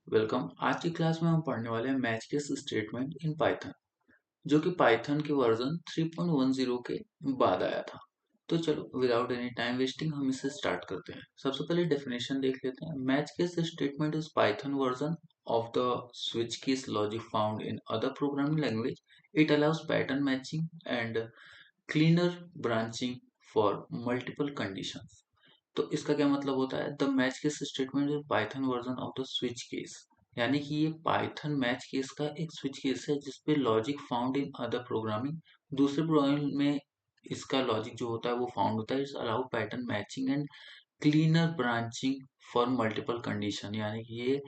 Welcome. आज की class में हम पढ़ने वाले हैं match case statement in Python, जो कि पाइथन के वर्जन 3.10 के बाद आया था। तो चलो विदाउट एनी टाइम वेस्टिंग हम इसे स्टार्ट करते हैं। सबसे पहले डेफिनेशन देख लेते हैं। Match case statement is Python version of the switch case logic found in other programming language. It allows pattern matching and cleaner branching for multiple conditions. तो इसका क्या मतलब होता है? The match case statement is Python version of the switch case, यानी कि ये Python match case का एक स्विच केस है जिसपे logic found in other programming, दूसरे प्रोग्रामिंग में इसका लॉजिक जो होता है वो फाउंड होता है। It's allow pattern matching and cleaner branching for multiple condition, यानी कि ये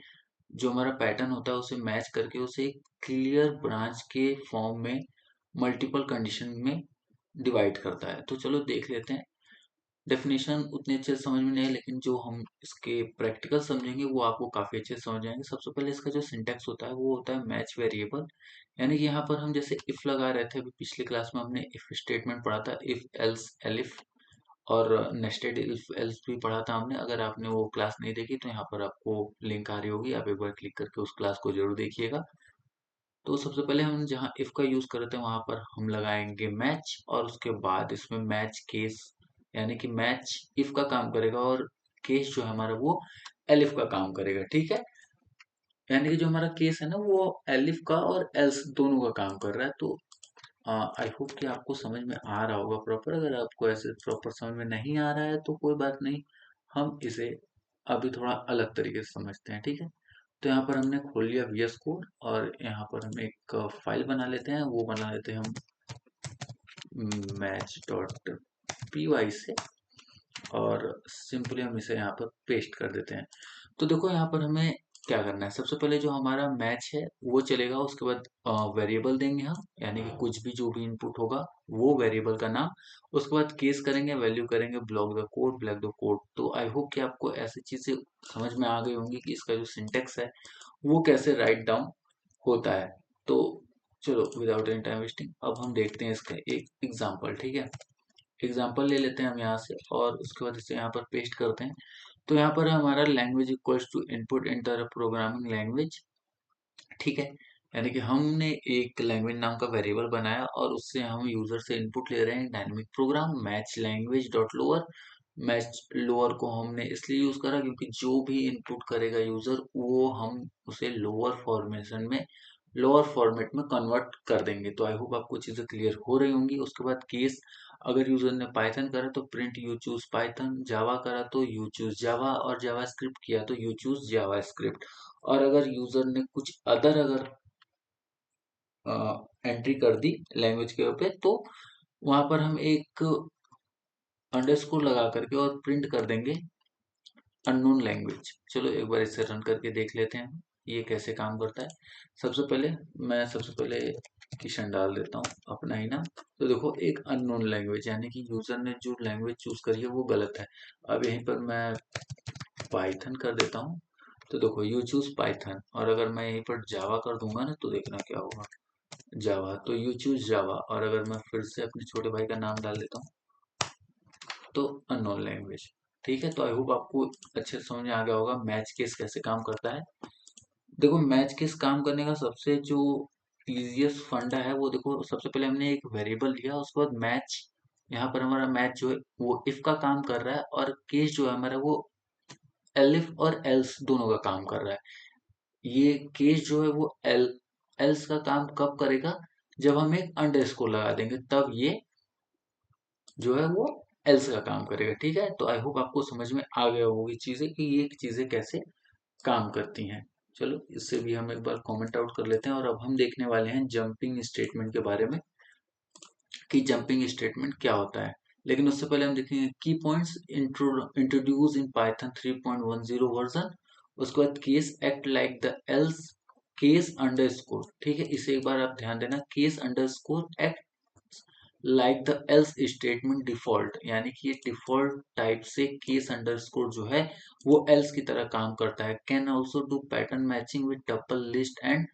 जो हमारा पैटर्न होता है उसे मैच करके उसे एक क्लियर ब्रांच के फॉर्म में मल्टीपल कंडीशन में डिवाइड करता है। तो चलो देख लेते हैं। डेफिनेशन उतने अच्छे से समझ में नहीं है, लेकिन जो हम इसके प्रैक्टिकल समझेंगे वो आपको काफी अच्छे से समझ आएंगे। सबसे पहले इसका जो सिंटेक्स होता है वो होता है मैच वेरिएबल, यानी कि यहाँ पर हम जैसे इफ लगा रहे थे। अभी पिछली क्लास में हमने इफ स्टेटमेंट पढ़ा था, इफ एल्स एलिफ, और नेस्टेड इफ एल्स भी पढ़ा था हमने। अगर आपने वो क्लास नहीं देखी तो यहाँ पर आपको लिंक आ रही होगी, आप एक बार क्लिक करके उस क्लास को जरूर देखिएगा। तो सबसे पहले हम जहाँ इफ का यूज कर रहे थे वहां पर हम लगाएंगे मैच, और उसके बाद इसमें मैच केस, यानी कि मैच इफ का काम करेगा और केस जो है हमारा वो एलिफ का काम करेगा। ठीक है, यानी कि जो हमारा केस है ना वो एलिफ का और एल्स दोनों का काम कर रहा है। तो आई होप कि आपको समझ में आ रहा होगा प्रॉपर। अगर आपको ऐसे प्रॉपर समझ में नहीं आ रहा है तो कोई बात नहीं, हम इसे अभी थोड़ा अलग तरीके से समझते हैं। ठीक है, तो यहाँ पर हमने खोल लिया VS कोड, और यहाँ पर हम एक फाइल बना लेते हैं। वो बना लेते हैं हम match.py से, और सिंपली हम इसे यहाँ पर पेस्ट कर देते हैं। तो देखो यहाँ पर हमें क्या करना है। सबसे पहले जो हमारा मैच है वो चलेगा, उसके बाद वेरिएबल देंगे हम, यानी कि कुछ भी जो भी इनपुट होगा वो वेरिएबल का नाम। उसके बाद केस करेंगे, वैल्यू करेंगे block the code, black the code. तो आई होप कि आपको ऐसी चीजें समझ में आ गई होंगी कि इसका जो सिंटेक्स है वो कैसे राइट डाउन होता है। तो चलो विदाउट एनी टाइम वेस्टिंग अब हम देखते हैं इसका एक एग्जांपल। ठीक है, एग्जांपल ले लेते हैं हम यहाँ से, और उसके बाद इसे यहाँ पर पेस्ट करते हैं। तो यहाँ पर हमारा language equals to input enter programming language. ठीक है, यानी कि हमने एक लैंग्वेज नाम का वेरिएबल बनाया और उससे हम यूजर से इनपुट ले रहे हैं dynamic program match language dot lower. Match lower को हमने इसलिए यूज करा क्योंकि जो भी इनपुट करेगा यूजर वो हम उसे लोअर फॉर्मेट में कन्वर्ट कर देंगे। तो आई होप आपको चीजें क्लियर हो रही होंगी। उसके बाद केस, अगर यूजर ने पाइथन करा तो प्रिंट यू चूज पाइथन, जावा करा तो यू चूज जावा, और जावा स्क्रिप्ट किया तो यू चूज जावा स्क्रिप्ट। और अगर यूजर ने कुछ अदर अगर एंट्री कर दी लैंग्वेज के पे, तो वहां पर हम एक अंडरस्कोर लगा करके और प्रिंट कर देंगे अननोन लैंग्वेज। चलो एक बार इसे रन करके देख लेते हैं ये कैसे काम करता है। सबसे पहले किशन डाल देता हूँ अपना ही नाम। तो देखो एक अननोन लैंग्वेज, यानी कि यूजर ने जो लैंग्वेज चूज करी है वो गलत है। अब यहीं पर मैं पाइथन कर देता हूँ। तो देखो यू चूज पाइथन, और अगर मैं यहीं पर जावा कर दूंगा ना तो देखना क्या होगा, जावा। तो यू चूज जावा, और अगर मैं फिर से अपने छोटे भाई का नाम डाल देता हूँ तो अननोन लैंग्वेज। ठीक है, तो आई होप आपको अच्छे से समझ में आ गया होगा मैच केस कैसे काम करता है। देखो मैच केस काम करने का सबसे जो इजिएस्ट फंडा है वो देखो, सबसे पहले हमने एक वेरिएबल लिया, उसके बाद मैच। यहाँ पर हमारा मैच जो है वो इफ का काम कर रहा है, और केस जो है हमारा वो एलिफ और एल्स दोनों का काम कर रहा है। ये केस जो है वो एल्स का काम कब करेगा, जब हम एक अंडरस्कोर लगा देंगे तब ये जो है वो एल्स का काम करेगा। ठीक है, तो आई होप आपको समझ में आ गया होगी चीजें कि ये चीजें कैसे काम करती हैं। चलो इससे भी हम एक बार कमेंट आउट कर लेते हैं, और अब हम देखने वाले हैं जंपिंग स्टेटमेंट के बारे में कि जंपिंग स्टेटमेंट क्या होता है। लेकिन उससे पहले हम देखेंगे की points introduce in Python 3.10 version. उसके बाद case act like the L's case underscore. ठीक है, इसे एक बार आप ध्यान देना, case underscore act like the L's statement default, यानी कि ये डिफॉल्ट टाइप से केस अंडरस्कोर जो है वो एल्स की तरह काम करता है। Can also do pattern matching with tuple list and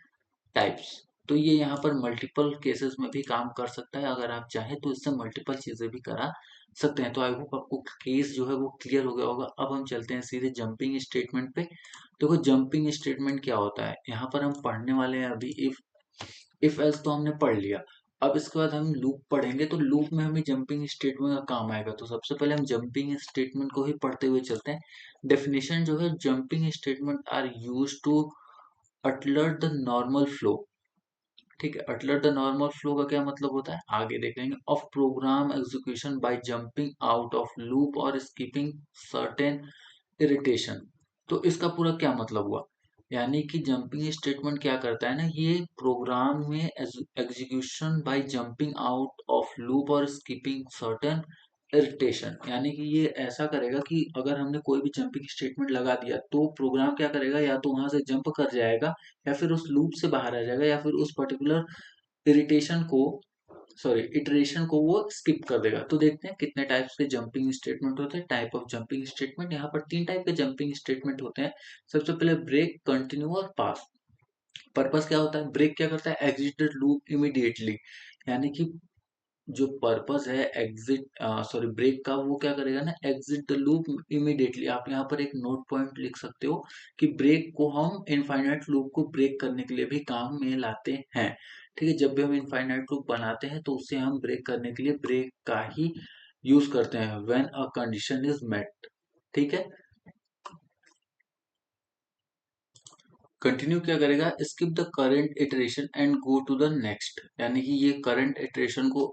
types. तो ये यहाँ पर मल्टीपल केसेस में भी काम कर सकता है, अगर आप चाहें तो इससे मल्टीपल चीजें भी करा सकते हैं। तो आई होप आपको केस जो है वो क्लियर हो गया होगा। अब हम चलते हैं सीधे जंपिंग स्टेटमेंट पे। देखो जंपिंग स्टेटमेंट क्या होता है, यहाँ पर हम पढ़ने वाले हैं अभी इफ एल्स तो हमने पढ़ लिया। अब इसके बाद हम लूप पढ़ेंगे, तो लूप में हमें जंपिंग स्टेटमेंट का काम आएगा। तो सबसे पहले हम जंपिंग स्टेटमेंट को ही पढ़ते हुए चलते हैं। डेफिनेशन जो है, jumping statement are used to alter the normal flow. ठीक है, अटलर द नॉर्मल फ्लो का क्या मतलब होता है आगे देख लेंगे। Of program execution by jumping out of loop और स्किपिंग सर्टेन इरिटेशन। तो इसका पूरा क्या मतलब हुआ, यानी कि जंपिंग स्टेटमेंट क्या करता है ना, ये प्रोग्राम में execution by jumping out of loop और स्किपिंग सर्टेन इरिटेशन, यानी कि ये ऐसा करेगा कि अगर हमने कोई भी जंपिंग स्टेटमेंट लगा दिया तो प्रोग्राम क्या करेगा, या तो वहां से जंप कर जाएगा, या फिर उस लूप से बाहर आ जाएगा, या फिर उस पर्टिकुलर इरिटेशन को, सॉरी इटरेशन को वो स्किप कर देगा। तो देखते हैं कितने टाइप्स के जंपिंग स्टेटमेंट होते हैं। टाइप ऑफ जंपिंग स्टेटमेंट, यहाँ पर 3 टाइप के जंपिंग स्टेटमेंट होते हैं। सबसे पहले ब्रेक, कंटिन्यू और पास। पर्पस क्या होता है, ब्रेक क्या करता है, एग्जिट द लूप इमीडिएटली, यानी कि जो पर्पस है एग्जिट, सॉरी ब्रेक का, वो क्या करेगा ना, एग्जिट द लूप इमीडिएटली। आप यहाँ पर एक नोट पॉइंट लिख सकते हो कि ब्रेक को हम इनफाइनाइट लूप को ब्रेक करने के लिए भी काम में लाते हैं। ठीक है, जब भी हम इनफाइनाइट लूप बनाते हैं तो उससे हम ब्रेक करने के लिए ब्रेक का ही यूज करते हैं, when a condition is met. ठीक है, कंटिन्यू क्या करेगा, skip the current iteration and go to the next, यानी कि ये करंट इटरेशन को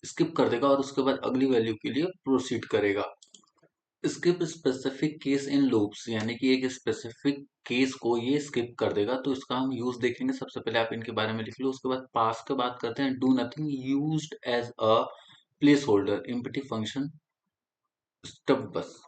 स्किप कर देगा और उसके बाद अगली वैल्यू के लिए प्रोसीड करेगा। Skip specific case in loops, यानी कि एक स्पेसिफिक केस को ये स्किप कर देगा। तो इसका हम यूज देखेंगे। सबसे पहले आप इनके बारे में लिख लो, उसके बाद पास की बात करते हैं। Do nothing used as a placeholder empty function stub बस।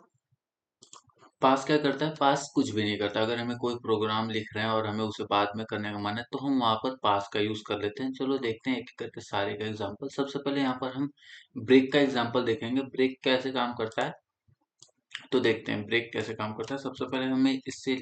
पास क्या करता है, पास कुछ भी नहीं करता। अगर हमें कोई प्रोग्राम लिख रहे हैं और हमें उसे बाद में करने का मन है तो हम वहां पर पास का यूज कर लेते हैं। चलो देखते हैं एक एक करके सारे का एग्जांपल। सबसे पहले यहाँ पर हम ब्रेक का एग्जांपल देखेंगे, ब्रेक कैसे काम करता है। तो देखते हैं ब्रेक कैसे काम करता है। सबसे पहले हमें इससे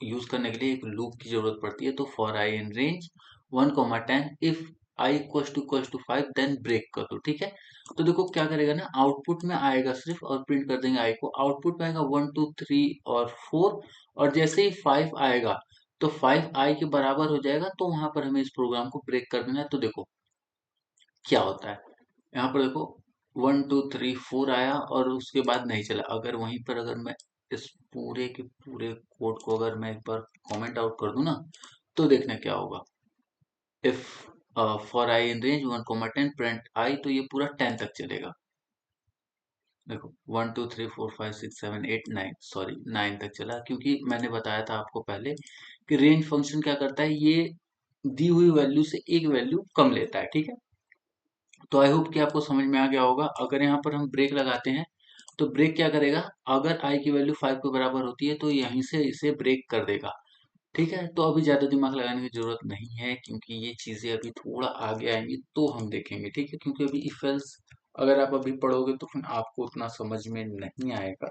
यूज करने के लिए एक लूप की जरूरत पड़ती है। तो for I in range 1, 10 if I equals to 5 then break कर दो। ठीक है, तो देखो क्या करेगा ना, आउटपुट में आएगा सिर्फ और प्रिंट कर देंगे आई को। आउटपुट में आएगा 1, 2, 3 और 4, और जैसे ही 5 आएगा तो 5 आई के बराबर हो जाएगा, तो वहां पर हमें इस प्रोग्राम को ब्रेक कर देना है। तो देखो क्या होता है, यहाँ पर देखो 1, 2, 3, 4 आया और उसके बाद नहीं चला। अगर वहीं पर अगर मैं इस पूरे के पूरे कोड को अगर मैं एक बार कमेंट आउट कर दूं ना, तो देखना क्या होगा। If for I in range 1, 10 print I, तो ये पूरा 10 तक चलेगा। देखो 1, 2, 3, 4, 5, 6, 7, 8, 9, सॉरी 9 तक चला, क्योंकि मैंने बताया था आपको पहले कि रेंज फंक्शन क्या करता है, ये दी हुई वैल्यू से एक वैल्यू कम लेता है। ठीक है, तो आई होप कि आपको समझ में आ गया होगा। अगर यहाँ पर हम ब्रेक लगाते हैं तो ब्रेक क्या करेगा, अगर आई की वैल्यू 5 के बराबर होती है तो यहीं से इसे ब्रेक कर देगा। ठीक है, तो अभी ज्यादा दिमाग लगाने की जरूरत नहीं है, क्योंकि ये चीजें अभी थोड़ा आगे आएंगी तो हम देखेंगे। ठीक है, क्योंकि अभी इफ एल्स अगर आप अभी पढ़ोगे तो फिर आपको उतना समझ में नहीं आएगा।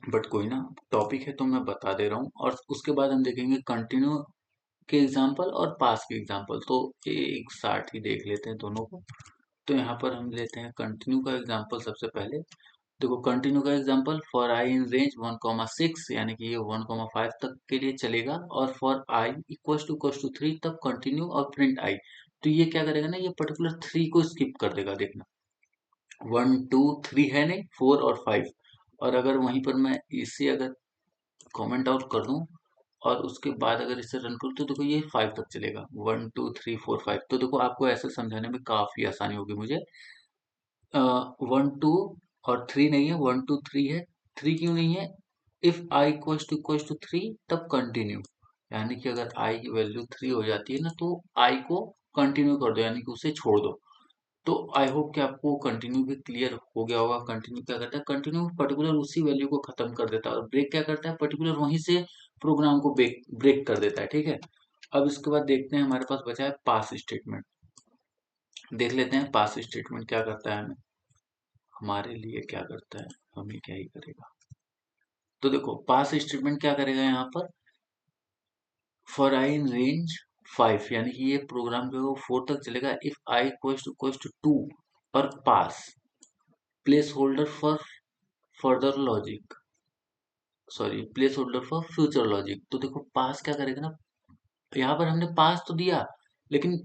बट कोई ना, टॉपिक है तो मैं बता दे रहा हूँ। और उसके बाद हम देखेंगे कंटिन्यू के एग्जाम्पल और पास के एग्जाम्पल, तो एक साथ ही देख लेते हैं दोनों को। तो यहाँ पर हम लेते हैं कंटिन्यू का एग्जाम्पल सबसे पहले। देखो कंटिन्यू का example, for I in range 1, 6, यानी कि ये 1, 5 तक के लिए चलेगा, और फॉर आई इक्वल्स टू 3 तब कंटिन्यू और प्रिंट आई। तो ये क्या करेगा ना, ये पर्टिकुलर 3 को स्किप कर देगा। देखना 1, 2, 3 है नहीं, 4 और 5। और अगर वहीं पर मैं इसे अगर कमेंट आउट कर दूं और उसके बाद अगर इसे रन करूं, तो देखो ये 5 तक चलेगा। 1, 2, 3, 4, 5। तो देखो आपको ऐसे समझाने में काफी आसानी होगी मुझे। 1, 2 और 3 नहीं है, 1, 2, 3 है। 3 क्यों नहीं है, इफ आई इक्वल्स टू 3 तब कंटिन्यू, यानी कि अगर आई की वैल्यू 3 हो जाती है ना, तो आई को कंटिन्यू कर दो, यानी कि उसे छोड़ दो। तो आई होप कि आपको कंटिन्यू भी क्लियर हो गया होगा। कंटिन्यू क्या करता है, कंटिन्यू पर्टिकुलर उसी वैल्यू को खत्म कर देता है, और ब्रेक क्या करता है, पर्टिकुलर वहीं से प्रोग्राम को ब्रेक ब्रेक कर देता है। ठीक है, अब इसके बाद देखते हैं हमारे पास बचा है पास स्टेटमेंट। देख लेते हैं पास स्टेटमेंट क्या करता है, हमारे लिए क्या करता है, हमें क्या ही करेगा। तो देखो पास स्टेटमेंट क्या करेगा यहाँ पर, फॉर आई इन रेंज 5, यानी कि ये प्रोग्राम जो है वो 4 तक चलेगा इफ I इक्वल्स टू 2 और pass placeholder for further logic, sorry placeholder for future logic. तो देखो पास क्या करेगा ना, यहाँ पर हमने पास तो दिया, लेकिन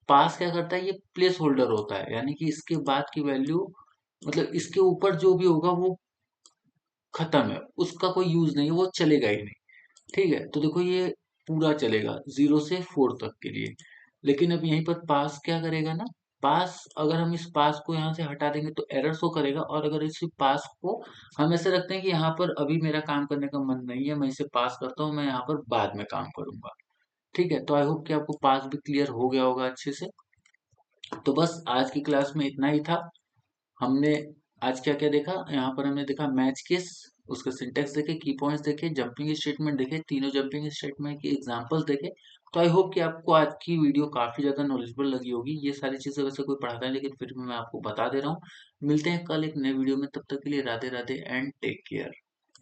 पास क्या करता है, ये प्लेस होल्डर होता है, यानी कि इसके बाद की वैल्यू, मतलब इसके ऊपर जो भी होगा वो खत्म है, उसका कोई यूज नहीं है, वो चलेगा ही नहीं। ठीक है, तो देखो ये पूरा चलेगा 0 से 4 तक के लिए। लेकिन अब यहीं पर पास क्या करेगा ना, पास अगर हम इस पास को यहाँ से हटा देंगे तो एरर शो करेगा, और अगर इस पास को हम ऐसे रखते हैं कि यहाँ पर अभी मेरा काम करने का मन नहीं है, मैं इसे पास करता हूँ, मैं यहाँ पर बाद में काम करूंगा। ठीक है, तो आई होप कि आपको पास भी क्लियर हो गया होगा अच्छे से। तो बस आज की क्लास में इतना ही था। हमने आज क्या क्या देखा, यहाँ पर हमने देखा मैच केस, उसका सिंटेक्स देखे, की पॉइंट्स देखे, जंपिंग स्टेटमेंट देखे, तीनों जंपिंग स्टेटमेंट की एग्जांपल्स देखे। तो आई होप कि आपको आज की वीडियो काफी ज्यादा नॉलेजेबल लगी होगी। ये सारी चीजें वैसे कोई पढ़ाता है, लेकिन फिर भी मैं आपको बता दे रहा हूँ। मिलते हैं कल एक नए वीडियो में, तब तक के लिए Radhe Radhe and take care.